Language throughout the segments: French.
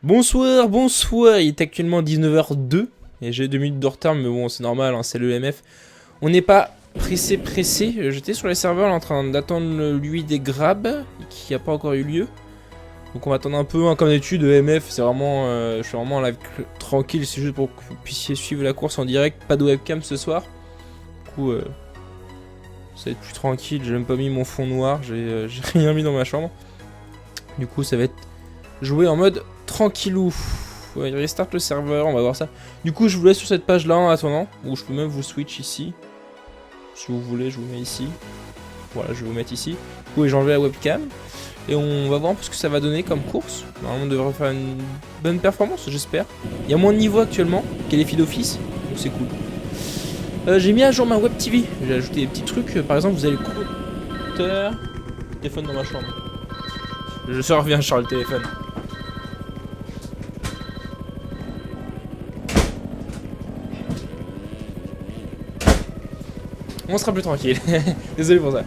Bonsoir, bonsoir, il est actuellement 19h02 et j'ai 2 minutes de retard mais bon c'est normal, hein, c'est le MF. On n'est pas pressé, j'étais sur les serveurs là, en train d'attendre lui des grabs qui n'a pas encore eu lieu. Donc on va attendre un peu, hein, comme d'habitude, MF c'est vraiment, je suis vraiment en live tranquille, c'est juste pour que vous puissiez suivre la course en direct, pas de webcam ce soir. Du coup ça va être plus tranquille, j'ai même pas mis mon fond noir, j'ai rien mis dans ma chambre. Du coup ça va être joué en mode tranquillou. Ouais, il restart le serveur, on va voir ça. Du coup, je vous laisse sur cette page là en attendant, ou je peux même vous switch ici. Si vous voulez, je vous mets ici. Voilà, je vais vous mettre ici. Du coup, j'ai enlevé la webcam. Et on va voir un peu ce que ça va donner comme course. Normalement, on devrait faire une bonne performance, j'espère. Il y a moins de niveau actuellement qu'il y a les filles d'office, donc c'est cool. J'ai mis à jour ma web TV. J'ai ajouté des petits trucs. Par exemple, vous avez le compteur. Téléphone dans ma chambre. Je reviens sur le téléphone. On sera plus tranquille. Désolé pour ça.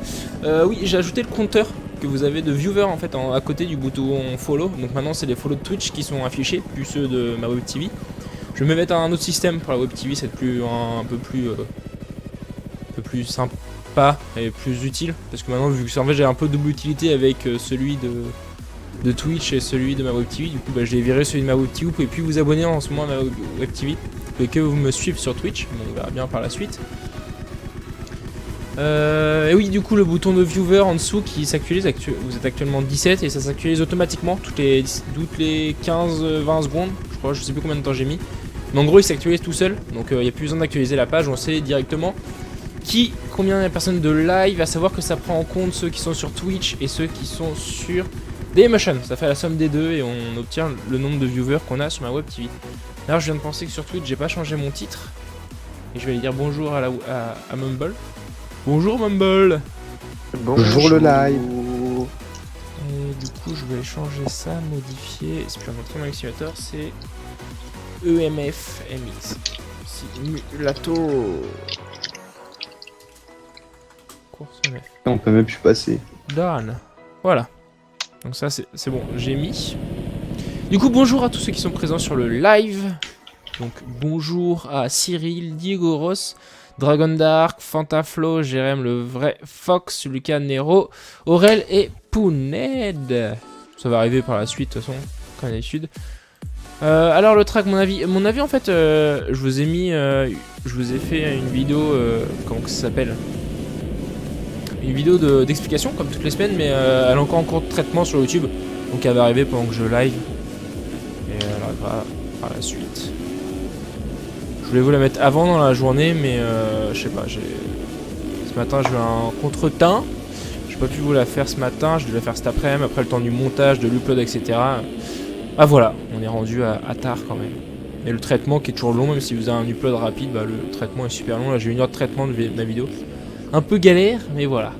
Oui, j'ai ajouté le compteur que vous avez de viewers en fait à côté du bouton follow. Donc maintenant c'est les follow de Twitch qui sont affichés, plus ceux de ma web TV. Je vais me mettre un autre système pour la web TV, c'est un peu plus sympa et plus utile. Parce que maintenant vu que en fait j'ai un peu double utilité avec celui de Twitch et celui de ma web TV. Du coup bah, j'ai viré celui de ma web TV. Vous pouvez plus vous abonner en ce moment à ma web TV. Vous pouvez que vous me suivre sur Twitch. Bon, on verra bien par la suite. Et oui, du coup, le bouton de viewer en dessous qui s'actualise, vous êtes actuellement 17 et ça s'actualise automatiquement toutes les 15-20 secondes, je crois, je sais plus combien de temps j'ai mis. Mais en gros, il s'actualise tout seul, donc il n'y a plus besoin d'actualiser la page, on sait directement combien il y a de personnes de live, à savoir que ça prend en compte ceux qui sont sur Twitch et ceux qui sont sur Dailymotion. Ça fait la somme des deux et on obtient le nombre de viewers qu'on a sur ma web TV. D'ailleurs, je viens de penser que sur Twitch, j'ai pas changé mon titre. Et je vais aller dire bonjour à Mumble. Bonjour Mumble. Bonjour le live. Et du coup je vais changer ça, modifier. C'est plus un autre maximisateur, c'est EMF MX. Simulator. Course EMF. On peut même plus passer. Done. Voilà. Donc ça c'est bon, j'ai mis. Du coup bonjour à tous ceux qui sont présents sur le live. Donc bonjour à Cyril, Diego Ross, Dragon Dark, Fantaflo, Jérém le vrai Fox, Lucas Nero, Aurel et Pouned. Ça va arriver par la suite de toute façon, comme d'habitude. Alors le track, mon avis en fait, je vous ai fait une vidéo, comment ça s'appelle, une vidéo d'explication comme toutes les semaines, mais elle est encore en cours de traitement sur YouTube, donc elle va arriver pendant que je live et elle arrivera par la suite. Je voulais vous la mettre avant dans la journée, mais je sais pas, ce matin j'ai eu un contretemps. J'ai pas pu vous la faire ce matin, je devais la faire cet après-midi, après le temps du montage, de l'upload, etc. Ah voilà, on est rendu à tard quand même. Et le traitement qui est toujours long, même si vous avez un upload rapide, bah, le traitement est super long. Là j'ai 1 heure de traitement de ma vidéo. Un peu galère, mais voilà.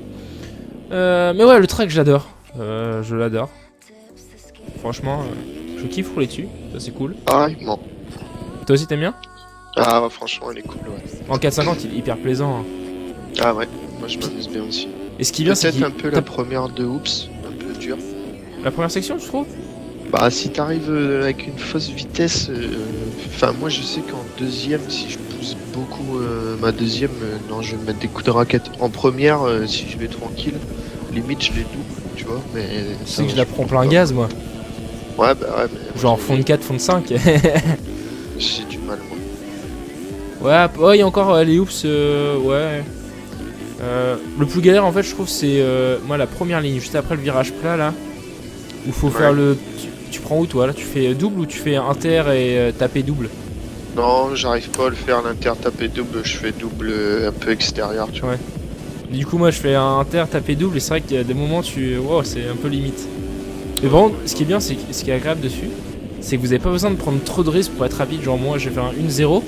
Mais ouais, le track j'adore. Je l'adore. Franchement, je kiffe rouler dessus, ça c'est cool. Ah, bon. Toi aussi t'aimes bien ? Ah, ouais, franchement, elle est cool, ouais. En 450, il est hyper plaisant. Hein. Ah, ouais, moi je m'amuse bien aussi. Et ce qui est bien, c'est peut-être un peu la première de Oops, un peu dur. La première section, je trouve. Bah, si t'arrives avec une fausse vitesse, enfin, moi je sais qu'en deuxième, si je pousse beaucoup ma deuxième, non, je vais me mettre des coups de raquette. En première, si je vais tranquille, limite je les double, tu vois, mais. Tu sais que je la prends plein gaz, moi. Ouais, bah ouais, mais. Genre fond de 4, fond de 5. J'ai du mal, moi. Ouais, il y a encore les oops, ouais. Le plus galère en fait je trouve c'est moi la première ligne juste après le virage plat là où faut faire le tu prends où toi là, tu fais double ou tu fais inter et taper double? Non, j'arrive pas à le faire l'inter taper double, je fais double un peu extérieur, tu vois. Ouais. Du coup moi je fais un inter taper double et c'est vrai qu'il y a des moments wow, c'est un peu limite. Mais bon, ce qui est bien, c'est ce qui est agréable dessus, c'est que vous avez pas besoin de prendre trop de risques pour être rapide. Genre moi j'ai fait un 1-0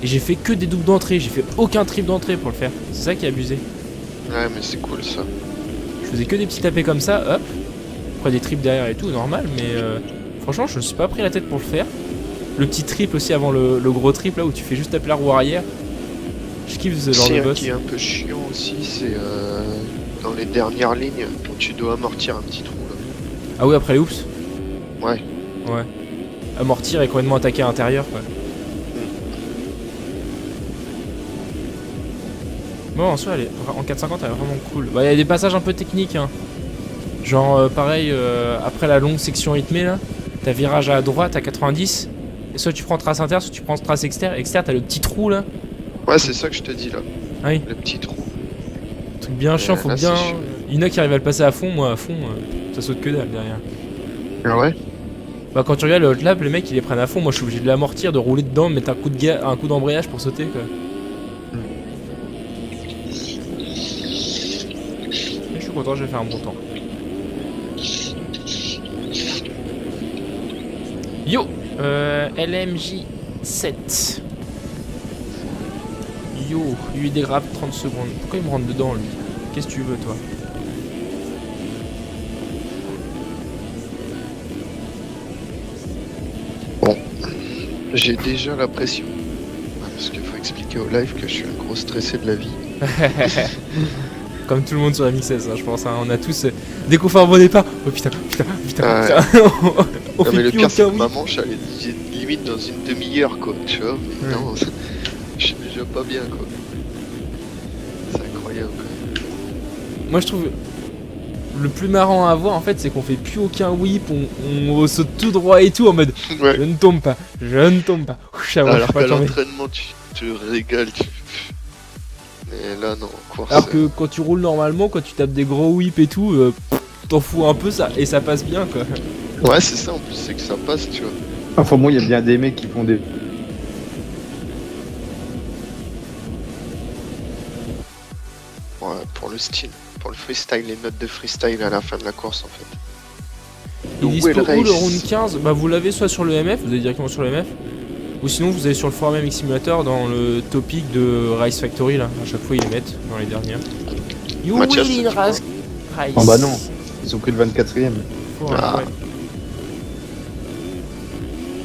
et j'ai fait que des doubles d'entrée, j'ai fait aucun triple d'entrée pour le faire. C'est ça qui est abusé. Ouais, mais c'est cool ça. Je faisais que des petits tapés comme ça, hop. Après des triples derrière et tout, normal, mais franchement, je me suis pas pris la tête pour le faire. Le petit triple aussi avant le gros triple là où tu fais juste taper la roue arrière. Je kiffe ce genre de boss. Ce qui est un peu chiant aussi, c'est dans les dernières lignes où tu dois amortir un petit trou là. Ah oui, après les oops. Ouais. Ouais. amortir et complètement attaquer à l'intérieur, quoi. Bon, en soi, en 450, elle est vraiment cool. Bah, il y a des passages un peu techniques, hein. Genre, pareil, après la longue section rythmée, là, t'as virage à droite à 90. Et soit tu prends trace inter, soit tu prends trace externe. Externe, t'as le petit trou, là. Ouais, c'est ça que je te dis, là. Ah oui. Le petit trou. Truc bien chiant, faut là, bien... Il y en a qui arrivent à le passer à fond, moi à fond, ça saute que dalle derrière. Ah ouais? Bah quand tu regardes le hot lap, les mecs ils les prennent à fond, moi je suis obligé de l'amortir, de rouler dedans, de mettre un coup d'embrayage pour sauter quoi. Mais je suis content, j'ai fait un bon temps. Yo LMJ 7. Yo, lui il dégrappe 30 secondes. Pourquoi il me rentre dedans lui? Qu'est-ce que tu veux toi? Bon, j'ai déjà la pression. Parce qu'il faut expliquer au live que je suis un gros stressé de la vie. Comme tout le monde sur la MX16, hein, je pense. Hein. On a tous. Dès qu'on fait un bon départ. Oh putain. On non, fait mais le plus pire, c'est aucun que oui. ma manche, elle est limite dans une demi-heure, quoi. Tu vois? Mais Ouais. non, je suis déjà pas bien, quoi. C'est incroyable, quoi. Moi je trouve. Le plus marrant à voir en fait, c'est qu'on fait plus aucun whip, on saute tout droit et tout en mode Ouais. je ne tombe pas. Alors qu'à l'entraînement, tu te régales. Mais là, non, course. Alors que quand tu roules normalement, quand tu tapes des gros whips et tout, t'en fous un peu ça et ça passe bien quoi. Ouais, c'est ça en plus, c'est que ça passe, tu vois. Enfin bon, il y a bien des mecs qui font des... Ouais, pour le style, pour le freestyle, les notes de freestyle à la fin de la course en fait. Il Donc, dispo où est le où le race round 15? Bah vous l'avez soit sur le MF, vous allez directement sur le MF, ou sinon vous allez sur le forum MX Simulator dans le topic de Rice Factory là. À chaque fois ils les mettent dans les dernières. You Mathias, win in tu Rice. Oh bah non, ils ont pris le 24ème. Ah. Ouais.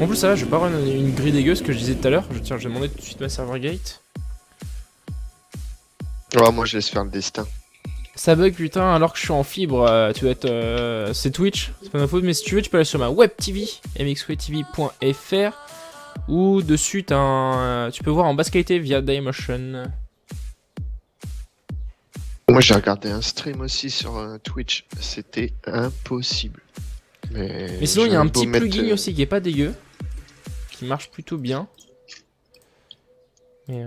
En plus ça va, je vais pas run une grille dégueu, ce que je disais tout à l'heure. Je vais demander tout de suite ma server gate. Ouais, moi je laisse faire le destin. Ça bug putain alors que je suis en fibre, tu dois être... c'est Twitch, c'est pas ma faute, mais si tu veux tu peux aller sur ma web TV, mxwebtv.fr, ou dessus tu peux voir en basse qualité via Dailymotion. Moi j'ai regardé un stream aussi sur Twitch, c'était impossible. Mais sinon il y a un petit plugin aussi qui est pas dégueu, qui marche plutôt bien. Mais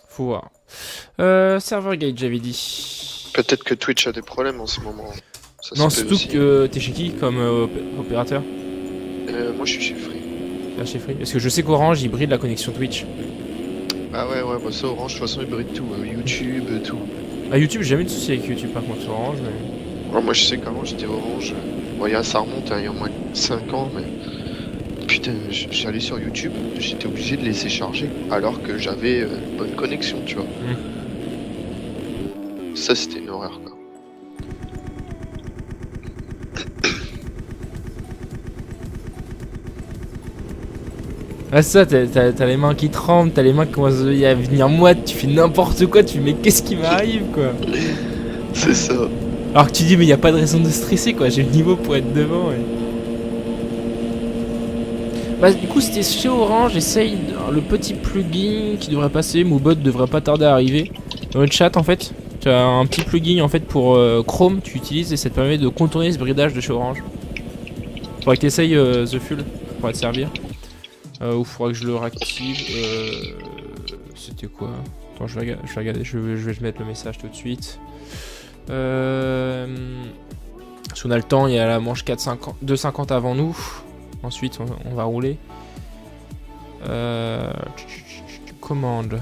faut voir. Server gate j'avais dit. Peut-être que Twitch a des problèmes en ce moment. Ça Non se peut surtout aussi. que t'es chez qui comme opérateur? Moi je suis chez Free. Là chez Free. Parce que je sais qu'Orange il bride la connexion Twitch. Ah ouais, bah ça Orange de toute façon il bride tout, YouTube, tout. À YouTube j'ai jamais eu de soucis avec YouTube par contre sur Orange mais... Ouais, moi je sais qu'avant j'étais Orange. Bon, ça remonte, hein, il y a au moins 5 ans, mais. Putain, j'allais sur YouTube, j'étais obligé de laisser charger, alors que j'avais une bonne connexion, tu vois. Ça, c'était une horreur, quoi. Ah ça, t'as les mains qui tremblent, t'as les mains qui commencent à venir moite, tu fais n'importe quoi, tu fais mais qu'est-ce qui m'arrive quoi. C'est ça. Alors que tu dis mais y a pas de raison de stresser quoi, j'ai le niveau pour être devant et... Bah du coup c'était chez Orange, essaye le petit plugin qui devrait passer, Moobot devrait pas tarder à arriver. Dans le chat en fait, tu as un petit plugin en fait pour Chrome, tu utilises et ça te permet de contourner ce bridage de chez Orange. Faudrait que t'essayes The Full pour te servir. Ou faudra que je le réactive. C'était quoi? Attends, je vais regarder, je vais mettre le message tout de suite. Si on a le temps, il y a la manche 2,50 avant nous. Ensuite, on va rouler. Commande.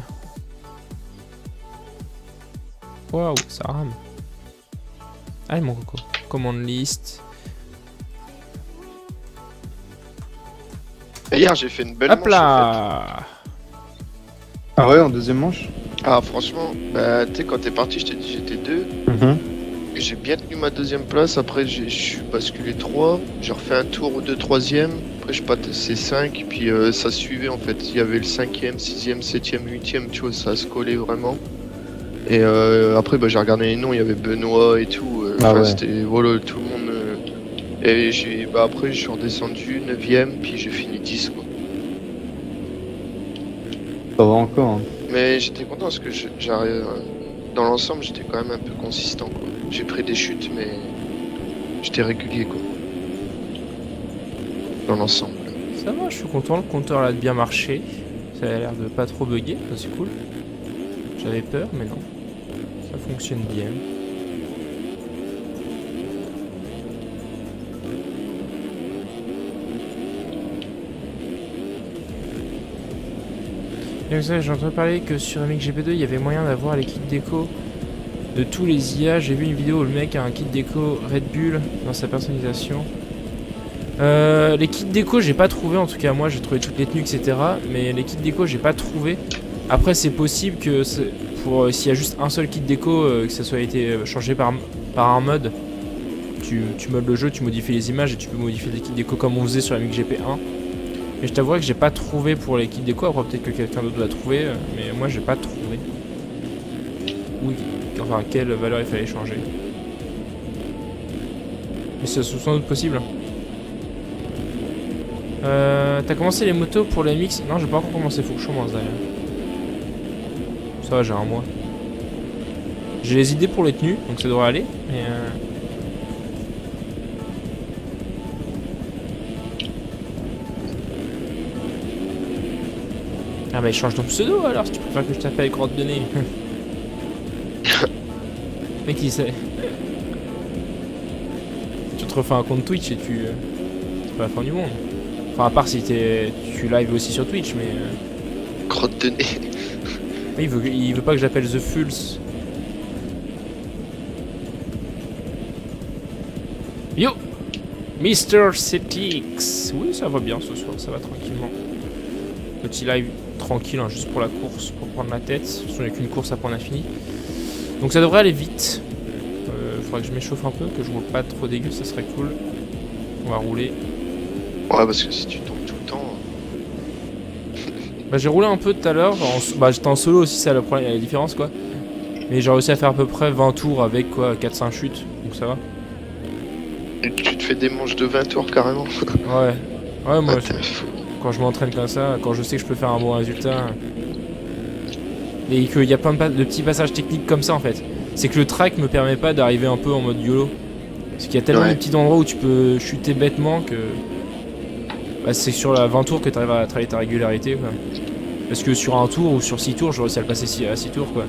Waouh, ça rame. Allez, mon coco. Commande list. Et hier, j'ai fait une belle Hop manche, là. Ah ouais, en deuxième manche? Ah, franchement, bah, tu sais, quand t'es parti, je t'ai dit j'étais 2. J'ai bien tenu ma deuxième place. Après, je suis basculé 3. J'ai refait un tour de 3ème. Après, je passais 5. Puis ça suivait en fait. Il y avait le 5ème, 6ème, 7ème, 8ème. Tu vois, ça se collait vraiment. Et après, bah, j'ai regardé les noms. Il y avait Benoît et tout. Ah ouais. C'était. Voilà, tout le monde. Et bah après, je suis redescendu 9ème, puis j'ai fini 10, quoi. Ça va encore. Hein. Mais j'étais content parce que j'arrive. Dans l'ensemble, j'étais quand même un peu consistant, quoi. J'ai pris des chutes, mais j'étais régulier, quoi. Dans l'ensemble. Ça va, je suis content, le compteur a bien marché. Ça a l'air de pas trop bugger, ça c'est cool. J'avais peur, mais non. Ça fonctionne bien. J'ai entendu parler que sur MXGP2 il y avait moyen d'avoir les kits déco de tous les IA. J'ai vu une vidéo où le mec a un kit déco Red Bull dans sa personnalisation. Les kits déco j'ai pas trouvé, en tout cas moi j'ai trouvé toutes les tenues etc. Mais les kits déco j'ai pas trouvé. Après c'est possible que pour s'il y a juste un seul kit déco que ça soit été changé par un mod. Tu modes le jeu, tu modifies les images et tu peux modifier les kits déco comme on faisait sur MXGP 1. Mais je t'avouerai que j'ai pas trouvé pour les kits déco, après peut-être que quelqu'un d'autre l'a trouvé, mais moi j'ai pas trouvé. Oui, enfin quelle valeur il fallait changer. Mais c'est sans doute possible. T'as commencé les motos pour les mix? Non, j'ai pas encore commencé, faut que je commence d'ailleurs. Ça va, j'ai un mois. J'ai les idées pour les tenues, donc ça devrait aller, mais Ah bah change ton pseudo alors si tu préfères que je t'appelle Grotte de nez. Mec il sait. Tu te refais un compte Twitch et tu... c'est pas la fin du monde. Enfin à part si tu live aussi sur Twitch mais... Grotte de nez. Il veut pas que j'appelle The Fulls. Yo Mr. CTX. Oui ça va bien ce soir, ça va tranquillement. Petit live tranquille, hein, juste pour la course, pour prendre la tête. De toute façon, il n'y a qu'une course à prendre infini. Donc ça devrait aller vite. Faudrait que je m'échauffe un peu, que je roule pas trop dégueu, ça serait cool. On va rouler. Ouais, parce que si tu tombes tout le temps. Bah, j'ai roulé un peu tout à l'heure. Bah, j'étais en solo aussi, c'est la différence quoi. Mais j'ai réussi à faire à peu près 20 tours avec quoi, 4-5 chutes. Donc ça va. Et tu te fais des manches de 20 tours carrément. Ouais. Ouais, moi. Ah, Quand je m'entraîne comme ça, quand je sais que je peux faire un bon résultat et qu'il y a plein de petits passages techniques comme ça en fait, c'est que le track me permet pas d'arriver un peu en mode YOLO. Parce qu'il y a tellement de petits endroits où tu peux chuter bêtement que bah, c'est sur la 20 tours que tu arrives à travailler ta régularité quoi. Parce que sur un tour ou sur 6 tours, j'aurais réussi à le passer à 6 tours quoi.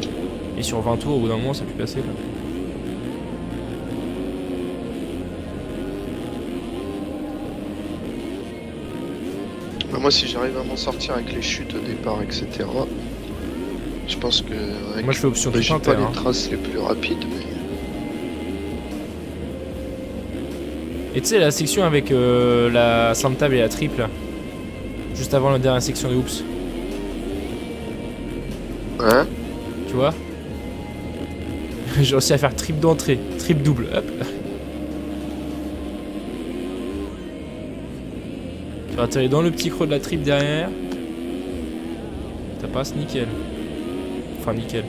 Et sur 20 tours, au bout d'un moment, ça peut passer quoi. Moi, si j'arrive à m'en sortir avec les chutes au départ, etc., je pense que. Moi, je fais option de j'ai pas les traces les plus rapides, mais. Et tu sais, la section avec la simple table et la triple, juste avant la dernière section de Oops. Hein? Tu vois? J'ai réussi à faire triple d'entrée, triple double, hop. Tu vas atterrir dans le petit creux de la triple derrière. Ça passe nickel. Enfin nickel.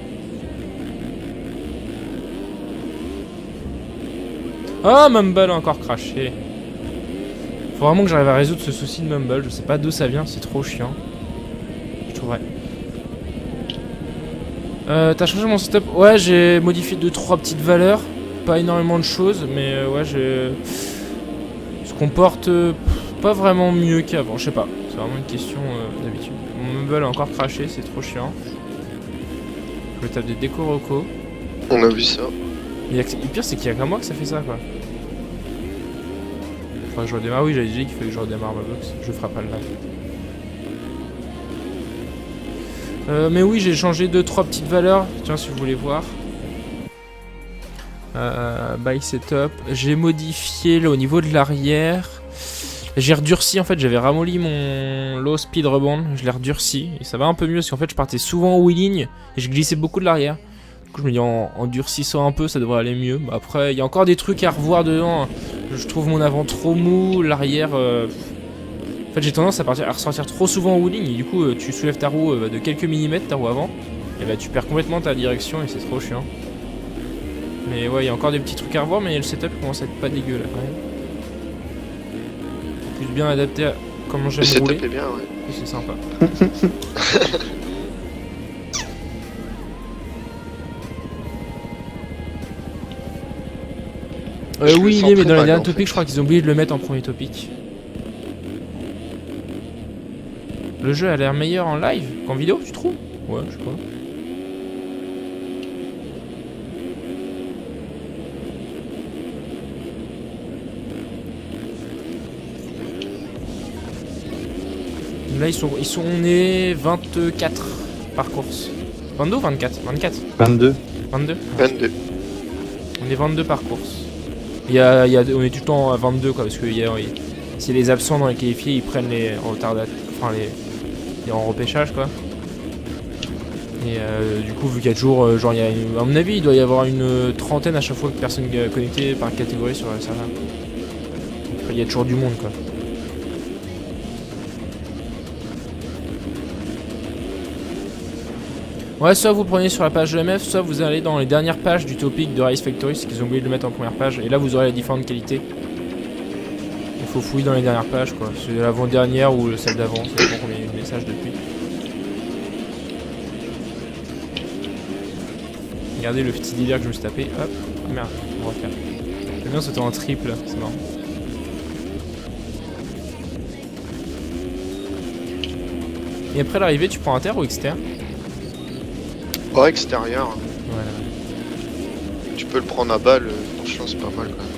Ah, Mumble a encore craché. Faut vraiment que j'arrive à résoudre ce souci de Mumble. Je sais pas d'où ça vient, c'est trop chiant. Je trouverais. T'as changé mon setup? Ouais, j'ai modifié 2-3 petites valeurs. Pas énormément de choses, mais ouais, je comporte pas vraiment mieux qu'avant. Je sais pas, c'est vraiment une question d'habitude. Mon Mumble a encore craché, c'est trop chiant. Je me tape des déco roco. On a vu ça. Le pire, c'est qu'il y a qu'à moi que ça fait ça quoi. Faudrait que je redémarre. Oui, j'avais dit qu'il fallait que je redémarre ma box. Je ferai pas le live. Mais oui, j'ai changé 2-3 petites valeurs. Tiens, si vous voulez voir. By setup. J'ai modifié là, au niveau de l'arrière. J'ai redurci en fait. J'avais ramolli mon low speed rebound. Je l'ai redurci. Et ça va un peu mieux parce qu'en fait, je partais souvent en wheeling. Et je glissais beaucoup de l'arrière. Du coup, je me dis en durcissant un peu, ça devrait aller mieux. Bah, après, il y a encore des trucs à revoir dedans. Je trouve mon avant trop mou. L'arrière. En fait, j'ai tendance à ressortir trop souvent en wheeling. Et du coup, tu soulèves ta roue de quelques millimètres, ta roue avant. Et bah, tu perds complètement ta direction et c'est trop chiant. Mais ouais, il y a encore des petits trucs à revoir, mais le setup commence à être pas dégueu là quand même. bien adapté à comment Le j'aime setup rouler. est bien, ouais. Et c'est sympa. Je le Oui, il sens est, mais très dans les mal, derniers en topics, fait. je crois qu'ils ont oublié de le mettre en premier topic. Le jeu a l'air meilleur en live qu'en vidéo, tu trouves? Ouais, je sais pas. Là, on est 24 par course. 22 ou 24? 24. 22. 22? 22. On est 22 par course. On est tout le temps à 22 quoi, parce que si les absents dans les qualifiés, ils prennent les en retardation, enfin les en repêchage quoi. Et du coup, vu qu'il y a toujours, à mon avis, il doit y avoir une trentaine à chaque fois de personnes connectées par catégorie sur le serveur. Donc, il y a toujours du monde quoi. Ouais, soit vous le prenez sur la page de MF, soit vous allez dans les dernières pages du topic de Race Factory, c'est qu'ils ont oublié de le mettre en première page, et là vous aurez les différentes qualités. Il faut fouiller dans les dernières pages quoi, c'est l'avant-dernière ou celle d'avant, ça dépend combien il y a eu de messages depuis. Regardez le petit délire que je me suis tapé, hop, ah merde, on va faire. J'aime bien sauter en triple, c'est marrant. Et après l'arrivée, tu prends inter ou externe? Ouais, extérieur. Voilà. Tu peux le prendre à balle, franchement, c'est pas mal quand même.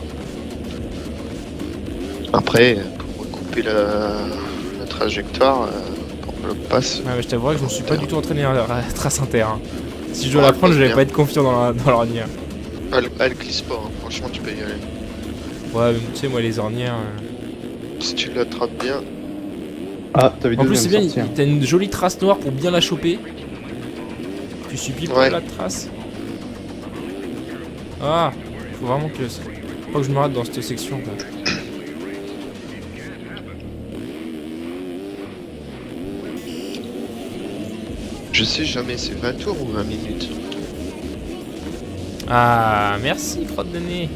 Après, pour recouper la trajectoire, pour le passe. Ouais, mais je t'avouerai que je me suis pas du tout entraîné à la trace inter. Hein. Si je dois Ouais, la prendre, je vais bien. pas être confiant dans l'ornière. Elle glisse pas, hein. Franchement, tu peux y aller. Ouais, mais tu sais, moi, les ornières. Si tu l'attrapes bien. Ah, t'avais En plus, c'est bien, t'as une jolie trace noire pour bien la choper. Tu subis pas Ouais. la trace. Ah, faut vraiment que. Faut que je me rate dans cette section quoi. Je sais jamais, c'est 20 tours ou 20 minutes. Ah, merci, crotte de nez.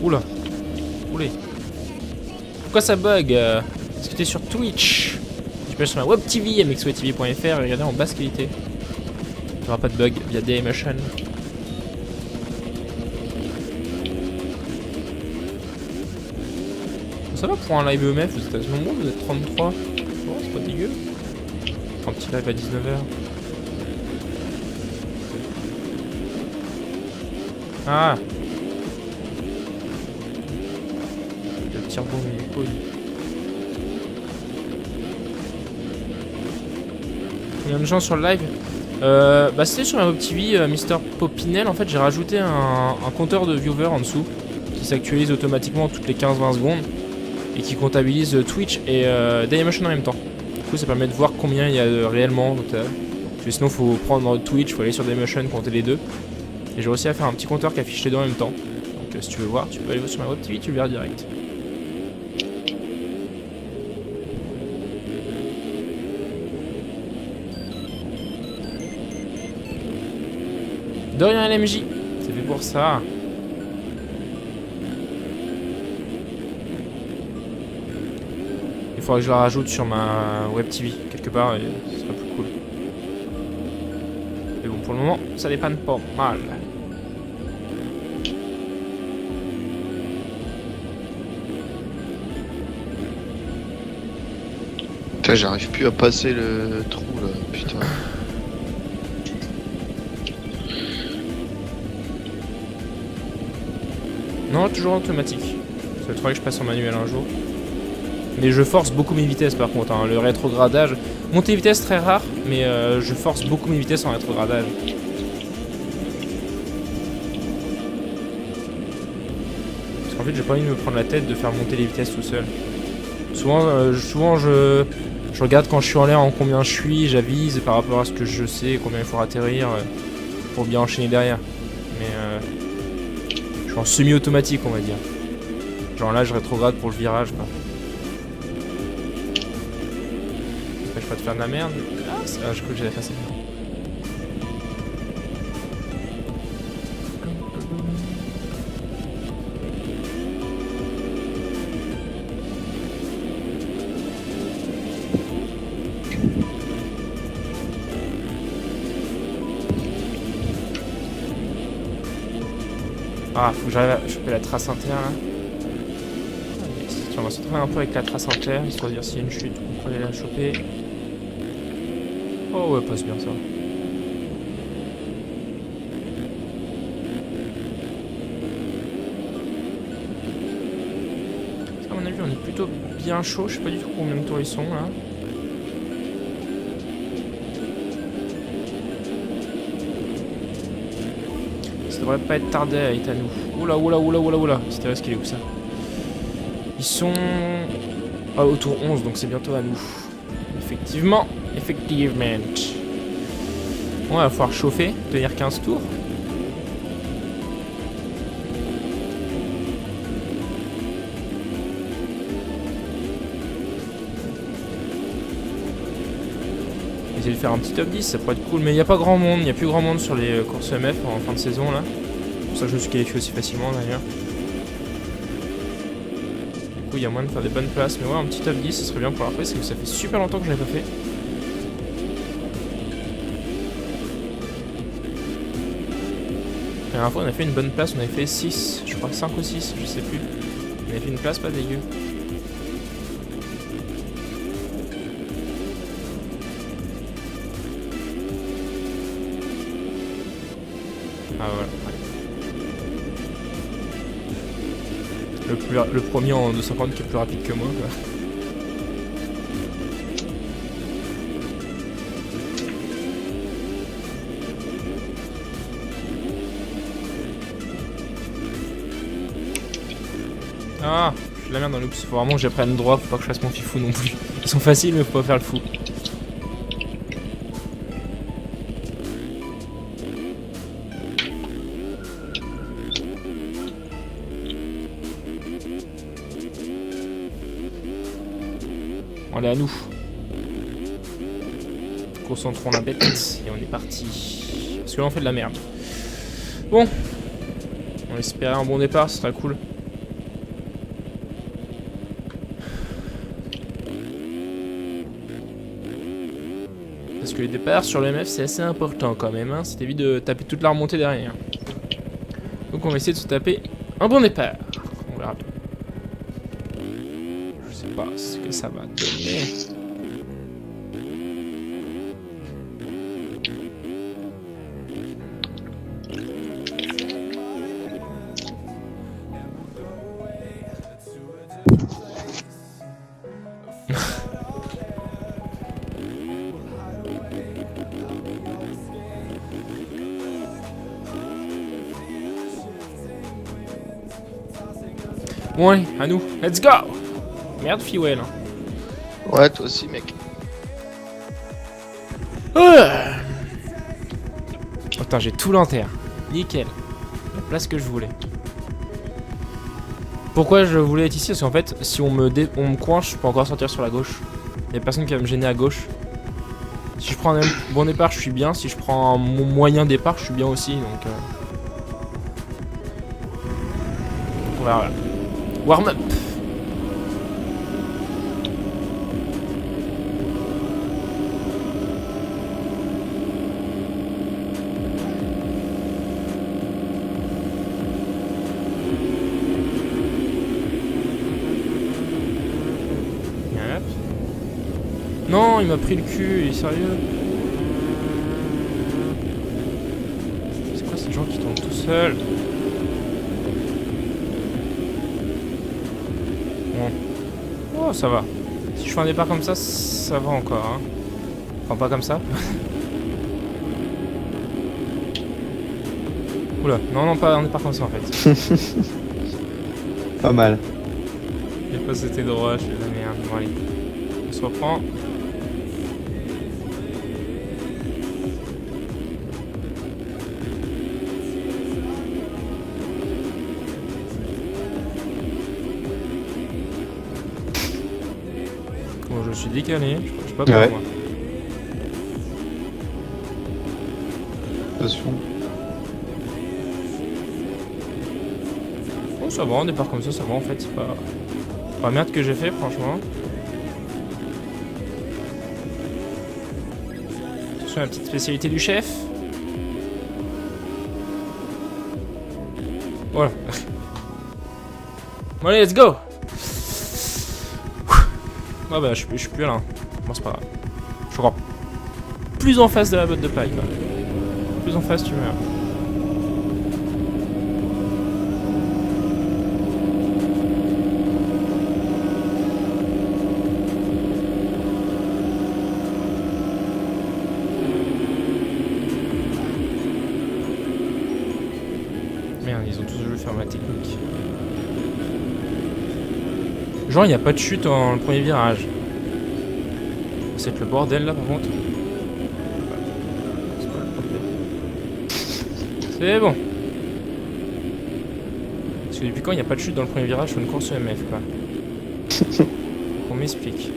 Oula. Oulé. Pourquoi ça bug Est-ce que t'es sur Twitch? Tu peux aller sur ma web TV, mxwebtv.fr et regarder en basse qualité. Il n'y aura pas de bug via Dailymotion. Ça va pour un live EMF, vous êtes assez nombreux, vous êtes 33. Bon, c'est pas dégueu. Un petit live à 19h. Ah, le petit rebond de l'épaule. Combien de gens sur le live? Bah c'était sur la Web TV, Mister Popinel. En fait, j'ai rajouté un compteur de viewers en dessous qui s'actualise automatiquement toutes les 15-20 secondes et qui comptabilise Twitch et Dailymotion en même temps. Du coup, ça permet de voir combien il y a réellement. Parce que sinon, faut prendre Twitch, faut aller sur Dailymotion, compter les deux. Et j'ai réussi à faire un petit compteur qui affiche les deux en même temps. Donc si tu veux voir, tu peux aller sur ma Web TV, tu le verras direct. De rien LMJ, c'est fait pour ça. Il faudra que je la rajoute sur ma Web TV quelque part et ce sera plus cool. Mais bon, pour le moment, ça dépanne pas mal. Putain, j'arrive plus à passer le trou là, putain. Non, toujours automatique. Ça faudrait que je passe en manuel un jour. Mais je force beaucoup mes vitesses par contre, hein. Le rétrogradage. Monter vitesse très rare, mais je force beaucoup mes vitesses en rétrogradage. Parce qu'en fait, j'ai pas envie de me prendre la tête de faire monter les vitesses tout seul. Souvent je regarde quand je suis en l'air en combien je suis, j'avise par rapport à ce que je sais, combien il faut atterrir pour bien enchaîner derrière. Mais je suis en semi-automatique, on va dire. Genre là, je rétrograde pour le virage, quoi. Je vais pas te faire de la merde. Ah, je crois que j'allais faire ça. Ah, faut que j'arrive à choper la trace inter là. Ah, yes. Tiens, on va se retrouver un peu avec la trace inter, histoire de dire s'il y a une chute, on pourrait aller la choper. Oh ouais, passe bien ça. À mon avis, on est plutôt bien chaud. Je sais pas du tout combien de tours ils sont là. Ça devrait pas être tardé à être à nous. Oula, oula, oula, oula, oula. C'était risqué, il est où ça? Ils sont au tour 11, donc c'est bientôt à nous. Effectivement, effectivement. Bon, il va falloir chauffer, tenir 15 tours. Essayer de faire un petit top 10, ça pourrait être cool, mais il n'y a pas grand monde, il n'y a plus grand monde sur les courses EMF en fin de saison là. C'est pour ça que je me suis qualifié aussi facilement d'ailleurs. Du coup il y a moyen de faire des bonnes places, mais ouais, un petit top 10 ça serait bien pour la parce que ça fait super longtemps que je l'ai pas fait. La dernière fois on a fait une bonne place, on avait fait 6, je crois 5 ou 6, je sais plus. On avait fait une place pas dégueu. Ah voilà. Le premier en 250 qui est plus rapide que moi quoi. Ah, je suis la merde dans l'oups. Faut vraiment que j'apprenne droit, faut pas que je fasse mon fifou non plus. Ils sont faciles mais faut pas faire le fou. Allez, à nous. Concentrons la bête et on est parti. Parce que là on fait de la merde. Bon. On espérait un bon départ, ce serait cool. Parce que les départs sur le MF c'est assez important quand même, hein. Ça t'évite de taper toute la remontée derrière. Donc on va essayer de se taper un bon départ. On verra bien. Je sais pas ce que ça va donner. Ouais, à nous. Let's go! Merde, Fiwell. Ouais, toi aussi, mec. Oh, putain, j'ai tout l'enterre. Nickel. La place que je voulais. Pourquoi je voulais être ici? Parce qu'en fait, si on me coince, je peux encore sortir sur la gauche. Y'a personne qui va me gêner à gauche. Si je prends un bon départ, je suis bien. Si je prends un moyen départ, je suis bien aussi. Donc on verra. Warm up. Hop. Non, il m'a pris le cul, il est sérieux. C'est quoi ces gens qui tombent tout seuls? Oh, ça va. Si je fais un départ comme ça va encore. Hein. Enfin, pas comme ça. Oula, non, pas un départ comme ça en fait. Pas mal. J'ai pas c'était droit, je suis de la merde. Bon, allez. On se reprend. Bon, je suis décalé, je sais pas pourquoi. Ouais. Moi. Attention. Oh, ça va, un départ comme ça va en fait. C'est pas merde que j'ai fait, franchement. Attention à la petite spécialité du chef. Voilà. Bon, allez, let's go. Ah bah, je suis plus là. Bon, c'est pas grave. Je suis encore plus en face de la botte de paille, quoi. Plus en face, tu meurs. Merde, ils ont tous voulu faire ma technique. Genre, il n'y a pas de chute dans le premier virage. C'est peut-être le bordel là, par contre. C'est pas le problème. C'est bon. Parce que depuis quand il n'y a pas de chute dans le premier virage sur une course EMF, quoi. On m'explique.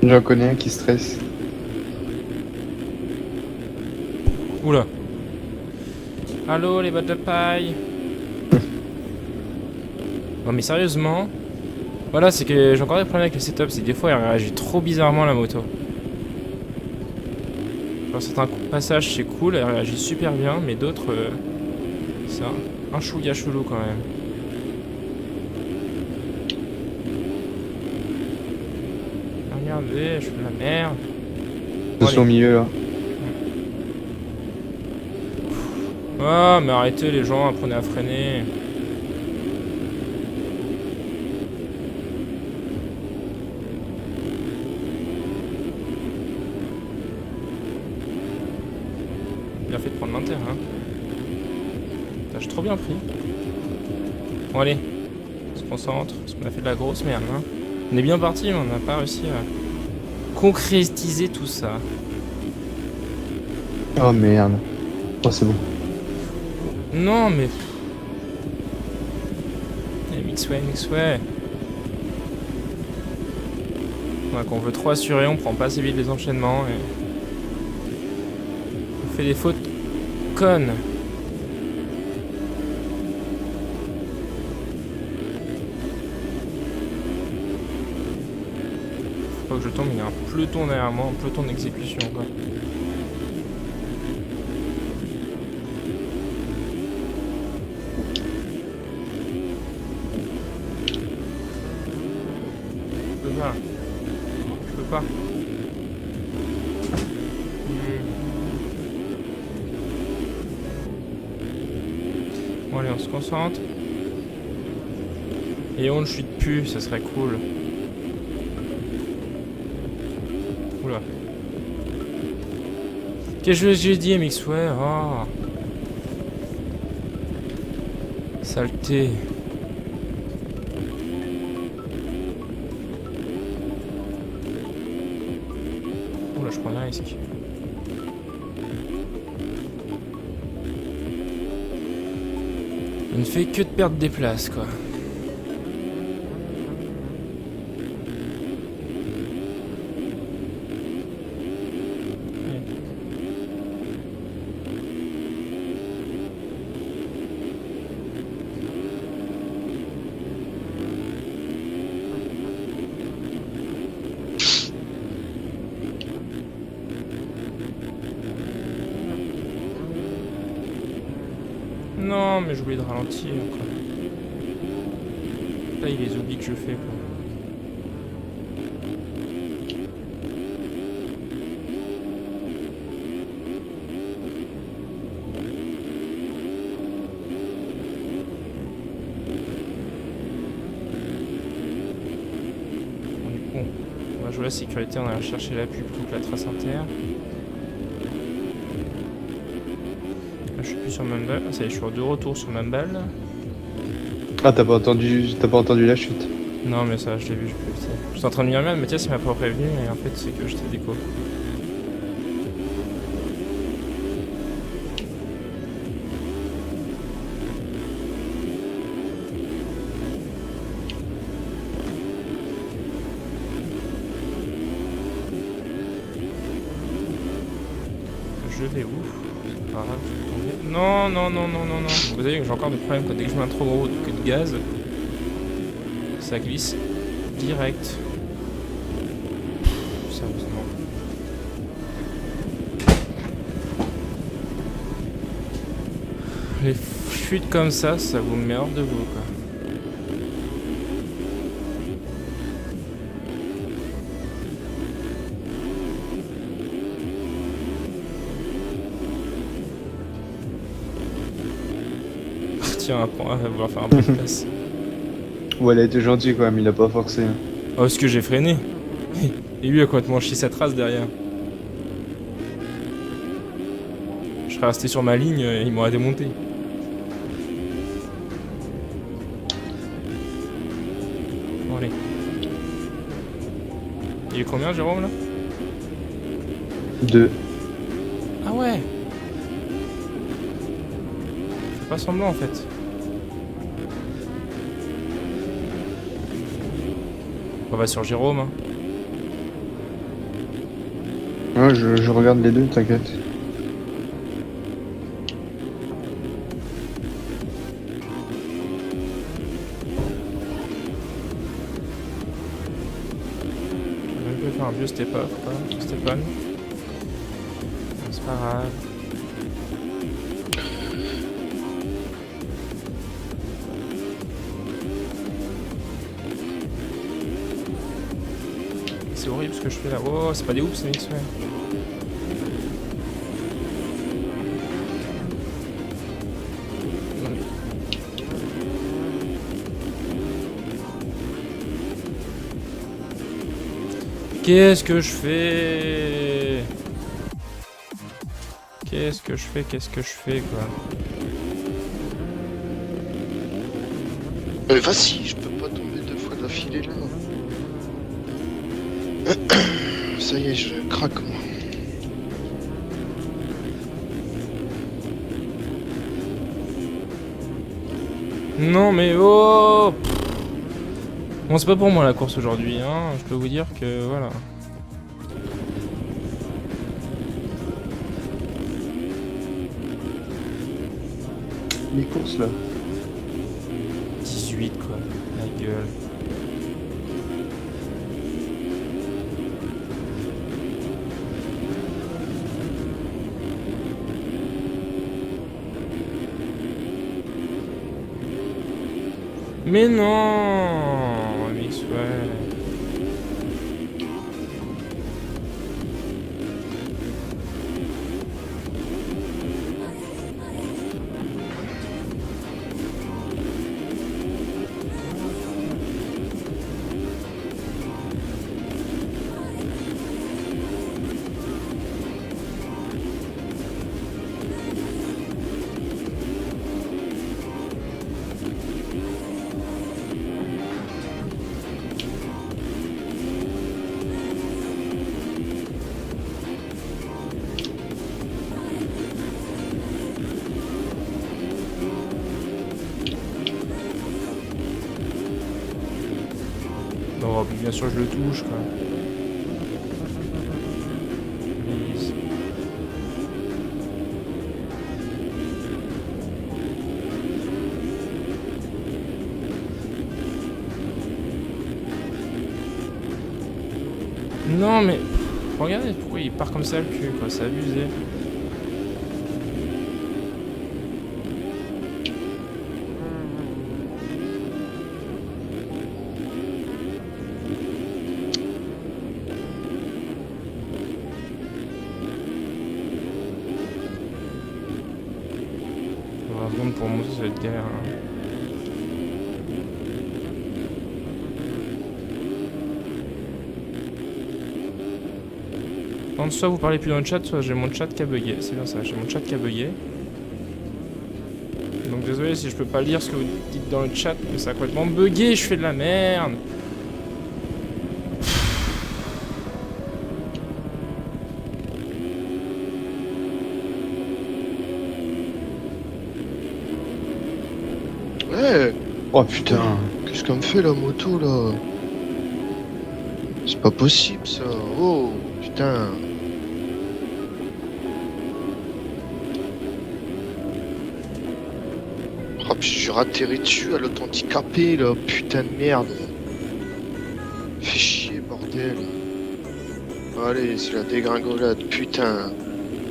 J'en connais un qui stresse. Oula. Allô, les bottes de paille. Non mais sérieusement, voilà, c'est que j'ai encore des problèmes avec le setup, c'est que des fois elle réagit trop bizarrement la moto. Dans certains passages c'est cool, elle réagit super bien, mais d'autres c'est un chouïa chelou quand même. Regardez, je fais de la merde. Attention au milieu là. Ah mais arrêtez les gens, apprenez à freiner. Bien fait de prendre l'inter, hein. Putain, j'ai trop bien pris. Bon allez, on se concentre, parce qu'on a fait de la grosse merde, hein. On est bien parti, mais on n'a pas réussi à concrétiser tout ça. Oh merde. Oh c'est bon. Non mais... Allez, mixway. Ouais, quand on veut trop assurer, on prend pas assez vite les enchaînements et... On fait des fautes connes. Faut pas que je tombe, il y a un peloton derrière moi, un peloton d'exécution quoi. Je peux pas. Bon allez, on se concentre. Et on ne chute plus, ça serait cool. Oula. Qu'est-ce que j'ai dit, Mixway? Oh. Saleté. Oula, je prends un risque. Il ne fait que de perdre des places, quoi. Non, mais j'ai oublié de ralentir, quoi. Là, il les oublie que je fais, quoi. Bon, on va jouer la sécurité, on va chercher l'appui plutôt que la trace inter. Là, je suis plus sur Mumble. Ah, ça y est, je suis de retour sur Mumble. Ah t'as pas entendu la chute. Non mais ça je l'ai vu, je suis en train de me dire merde, Mathias il m'a pas prévenu et en fait c'est que j'étais déco. Je vais où? C'est pas grave, je vais tomber. Non, non, non, non, non, non. Vous savez que j'ai encore des problèmes quand dès que je mets un trop gros que de gaz, ça glisse direct. Sérieusement. Les chutes comme ça vous met hors de vous quoi. Tiens, on va vouloir faire un peu de place. Ouais, elle a été gentille quand même, il a pas forcé. Hein. Oh, est-ce que j'ai freiné? Et lui a complètement chié sa trace derrière. Je serais resté sur ma ligne, il m'aurait démonté. Bon, allez. Il est combien, Jérôme, là? 2. Ah ouais! Fais pas semblant, en fait. On va sur Jérôme, hein. Ouais, je regarde les deux, t'inquiète. Je vais faire un vieux step-off, quoi, Stéphane. C'est pas grave. C'est horrible ce que je fais là. Oh, c'est pas des oups, c'est mix, ouais. Qu'est-ce que je fais? Qu'est-ce que je fais quoi? Vas-y, je peux pas tomber 2 fois d'affilée là. Ça y est, je craque moi. Non mais oh! Bon, c'est pas pour moi la course aujourd'hui, hein. Je peux vous dire que voilà. Les courses là. 18 quoi, la gueule. Mais non, mix ouais. Oh, bien sûr je le touche quoi. Please. Non mais regardez pourquoi il part comme ça le cul quoi, c'est abusé. Pour monter, ça va être galère. Hein. Quand soit vous parlez plus dans le chat, soit j'ai mon chat qui a bugué. C'est bien ça, j'ai mon chat qui a bugué. Donc désolé si je peux pas lire ce que vous dites dans le chat, mais ça a complètement bugué, je fais de la merde. Ouais. Oh putain. Qu'est-ce qu'on me fait la moto là? C'est pas possible ça. Oh putain. Oh, puis j'ai ratterri dessus à l'autre handicapé là. Putain de merde. Fais chier bordel. Allez, c'est la dégringolade, putain.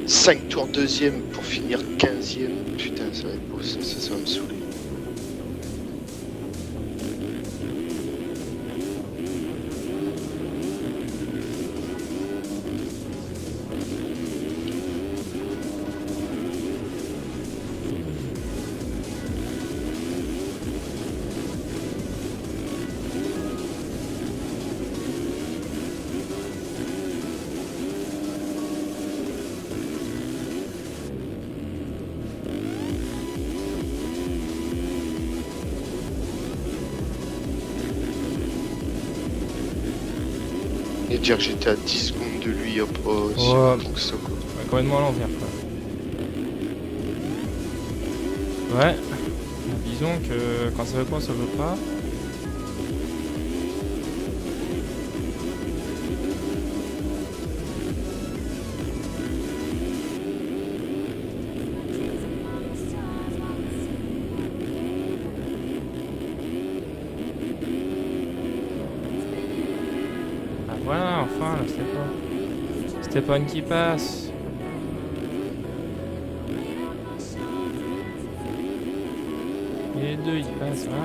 5 tours deuxième pour finir 15ème. Putain, ça va être beau, ça va me saouler. Et dire que j'étais à 10 secondes de lui, hop, si Ouais. longtemps que ça, quoi. Ouais, complètement à l'envers quoi. Ouais. Disons que quand ça veut pas, ça veut pas. Ah voilà, enfin, là, c'était pas une qui passe. Et les deux, ils passent. Ah.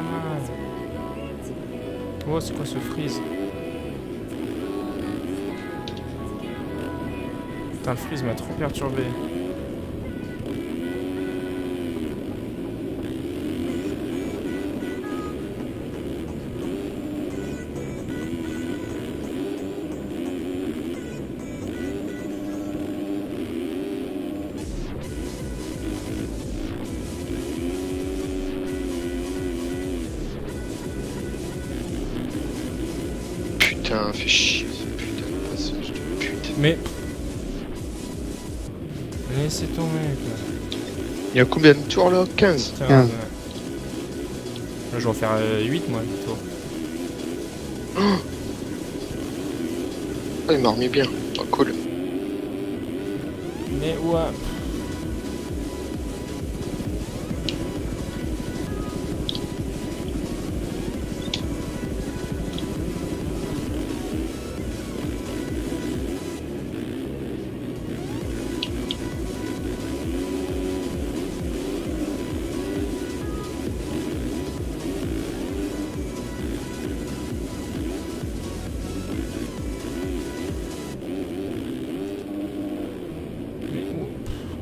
Oh, c'est quoi ce freeze? Putain, le freeze m'a trop perturbé. Putain, fait chier ce putain de passage de pute. Mais. Laissez tomber, quoi. Il y a combien de tours là? 15. Putain, 15. ouais. Là, je vais en faire 8 moi, du tour. Ah, il m'a remis bien. Oh, cool. Mais ouais.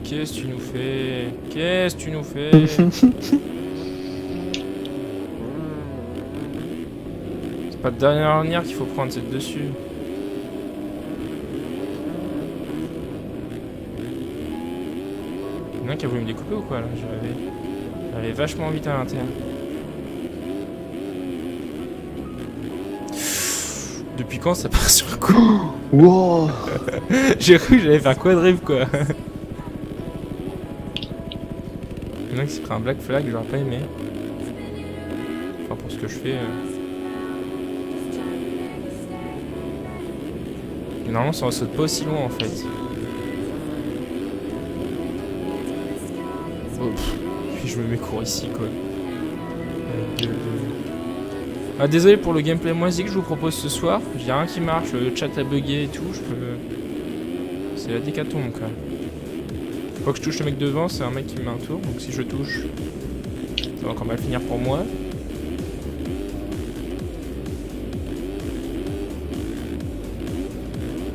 Qu'est-ce que tu nous fais? Qu'est-ce que tu nous fais? C'est pas de dernière ligne qu'il faut prendre, c'est de dessus. Il y en a un qui a voulu me découper ou quoi là? J'avais vachement vite à l'intérieur. Depuis quand ça part sur le coup? Wow. J'ai cru que j'allais faire quadrive quoi. Il y en a un qui s'est pris un black flag, j'aurais pas aimé. Enfin pour ce que je fais. Mais normalement ça ne saute pas aussi loin en fait. Oh, puis je me mets court ici quoi. Ah, désolé pour le gameplay moisi que je vous propose ce soir. J'ai rien qui marche, le chat a bugué et tout. C'est la décatombe quoi. Faut que je touche le mec devant, c'est un mec qui me met un tour. Donc si je touche, ça va encore mal finir pour moi.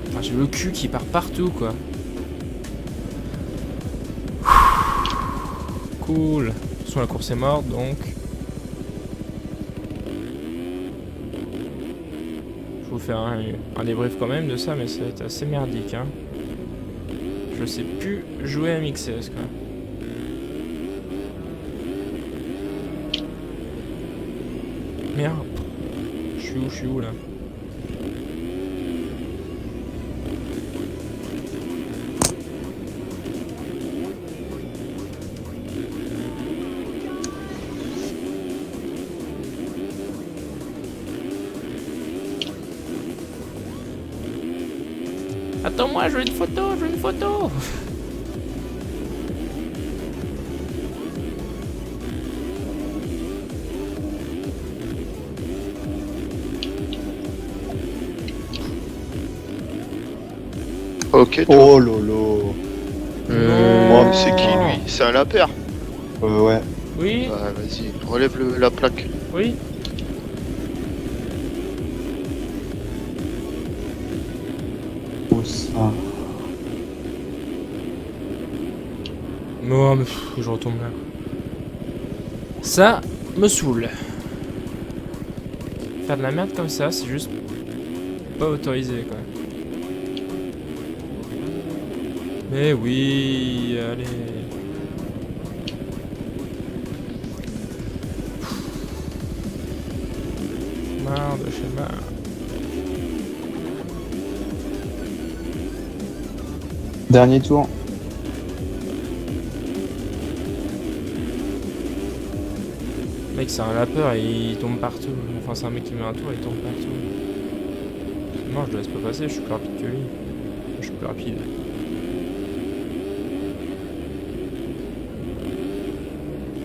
Enfin, j'ai le cul qui part partout quoi. Cool. De toute façon la course est morte donc. Je vais vous faire un débrief quand même de ça, mais ça va être assez merdique hein. Je sais plus jouer à MXS quoi. Merde. Je suis où là? Attends-moi, je veux une photo, je veux une photo. Ok, toi. Oh lolo. Non. C'est qui lui? C'est un lapin. Ouais. Oui, Bah vas-y, relève la plaque. oui. Où ça? Non, mais je retombe là. Ça me saoule. Faire de la merde comme ça, c'est juste pas autorisé quoi. Mais oui, allez. Marre de chez marre. Dernier tour. Mec, c'est un lapeur et il tombe partout. Enfin, c'est un mec qui met un tour et il tombe partout. Non, je le laisse pas passer, je suis plus rapide que lui. Je suis plus rapide.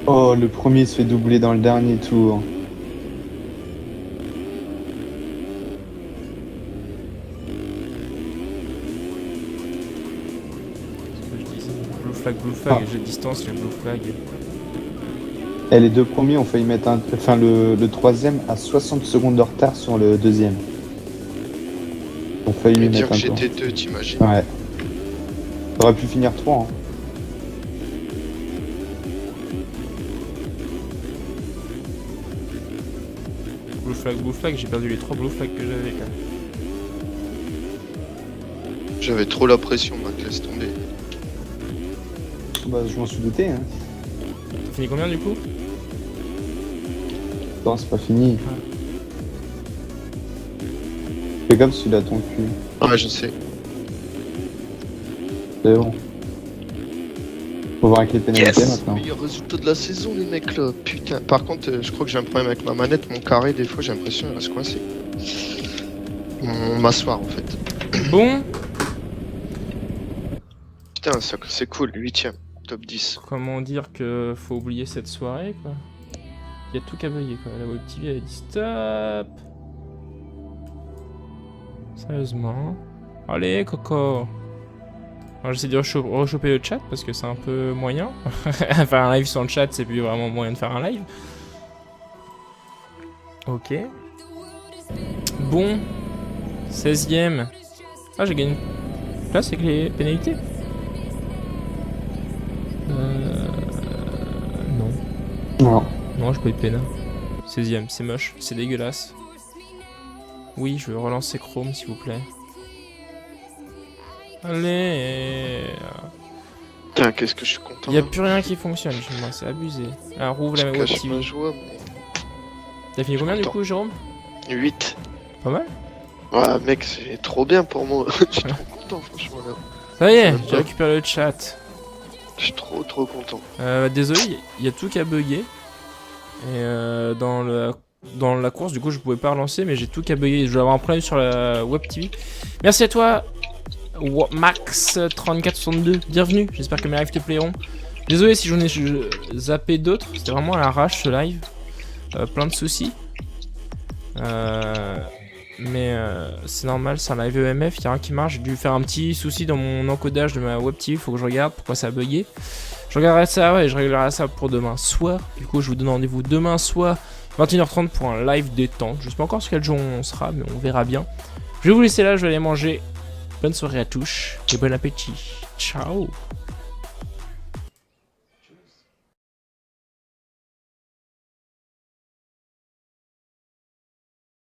Oh, le premier se fait doubler dans le dernier tour. C'est ce que je disais. Blue flag, Ah. j'ai distance, les blue flag. Et les deux premiers ont failli mettre un... Enfin, le troisième a 60 secondes de retard sur le deuxième. Ils ont failli lui Et dire mettre que un tour. j'étais deux, t'imagines? Ouais. Ça aurait pu finir 3. Hein. Blue flag, j'ai perdu les 3 blue flags que j'avais quand même. J'avais trop la pression, Mac, laisse tomber. Bah, je m'en suis douté. Hein. T'as fini combien du coup? Non, c'est pas fini. Fais comme celui-là, ton cul. Ouais, je sais. C'est bon. Faut voir avec les pénalités maintenant. Meilleur résultat de la saison, les mecs là. Putain. Par contre, je crois que j'ai un problème avec ma manette. Mon carré, des fois, j'ai l'impression qu'il reste coincé. M'asseoir en fait. Bon, Putain, c'est cool, 8ème, top 10. comment dire que faut oublier cette soirée quoi. Il y a tout qu'à bugger quoi. La web TV elle a dit stop. Sérieusement. Allez Coco. Alors j'essaie de rechoper le chat parce que c'est un peu moyen. Faire un live sans le chat c'est plus vraiment moyen de faire un live. Ok. Bon. 16ème. Ah j'ai gagné une place avec les pénalités. Non. Non. Non, j'ai pas eu de peine. 16ème, c'est moche, c'est dégueulasse. Oui, je veux relancer Chrome, s'il vous plaît. Allez. Putain, qu'est-ce que je suis content. Y a plus rien qui fonctionne chez moi, c'est abusé. Alors, rouvre la Je web cache TV. ma joie. T'as fini combien du content. coup, Jérôme? 8. Pas mal. Ouais, mec, c'est trop bien pour moi. Je suis trop content, franchement. Là. Ça y est, Ça va j'ai pas. récupéré le chat. Je suis trop content. Désolé, y a tout qu'à bugger. Et dans la course, du coup, je pouvais pas relancer, mais j'ai tout qu'à bugger. Je vais avoir un problème sur la web TV. Merci à toi, Max3462. Bienvenue, j'espère que mes lives te plairont. Désolé si j'en ai zappé d'autres, c'était vraiment à l'arrache ce live. Plein de soucis. Mais c'est normal, c'est un live EMF, il y a rien qui marche. J'ai dû faire un petit souci dans mon encodage de ma web TV, faut que je regarde pourquoi ça a bugué. Je regarderai ça, ouais, je réglerai ça pour demain soir. Du coup, je vous donne rendez-vous demain soir, 21h30 pour un live détente. Je sais pas encore sur quel jour on sera, mais on verra bien. Je vais vous laisser là, je vais aller manger. Bonne soirée à tous et bon appétit. Ciao.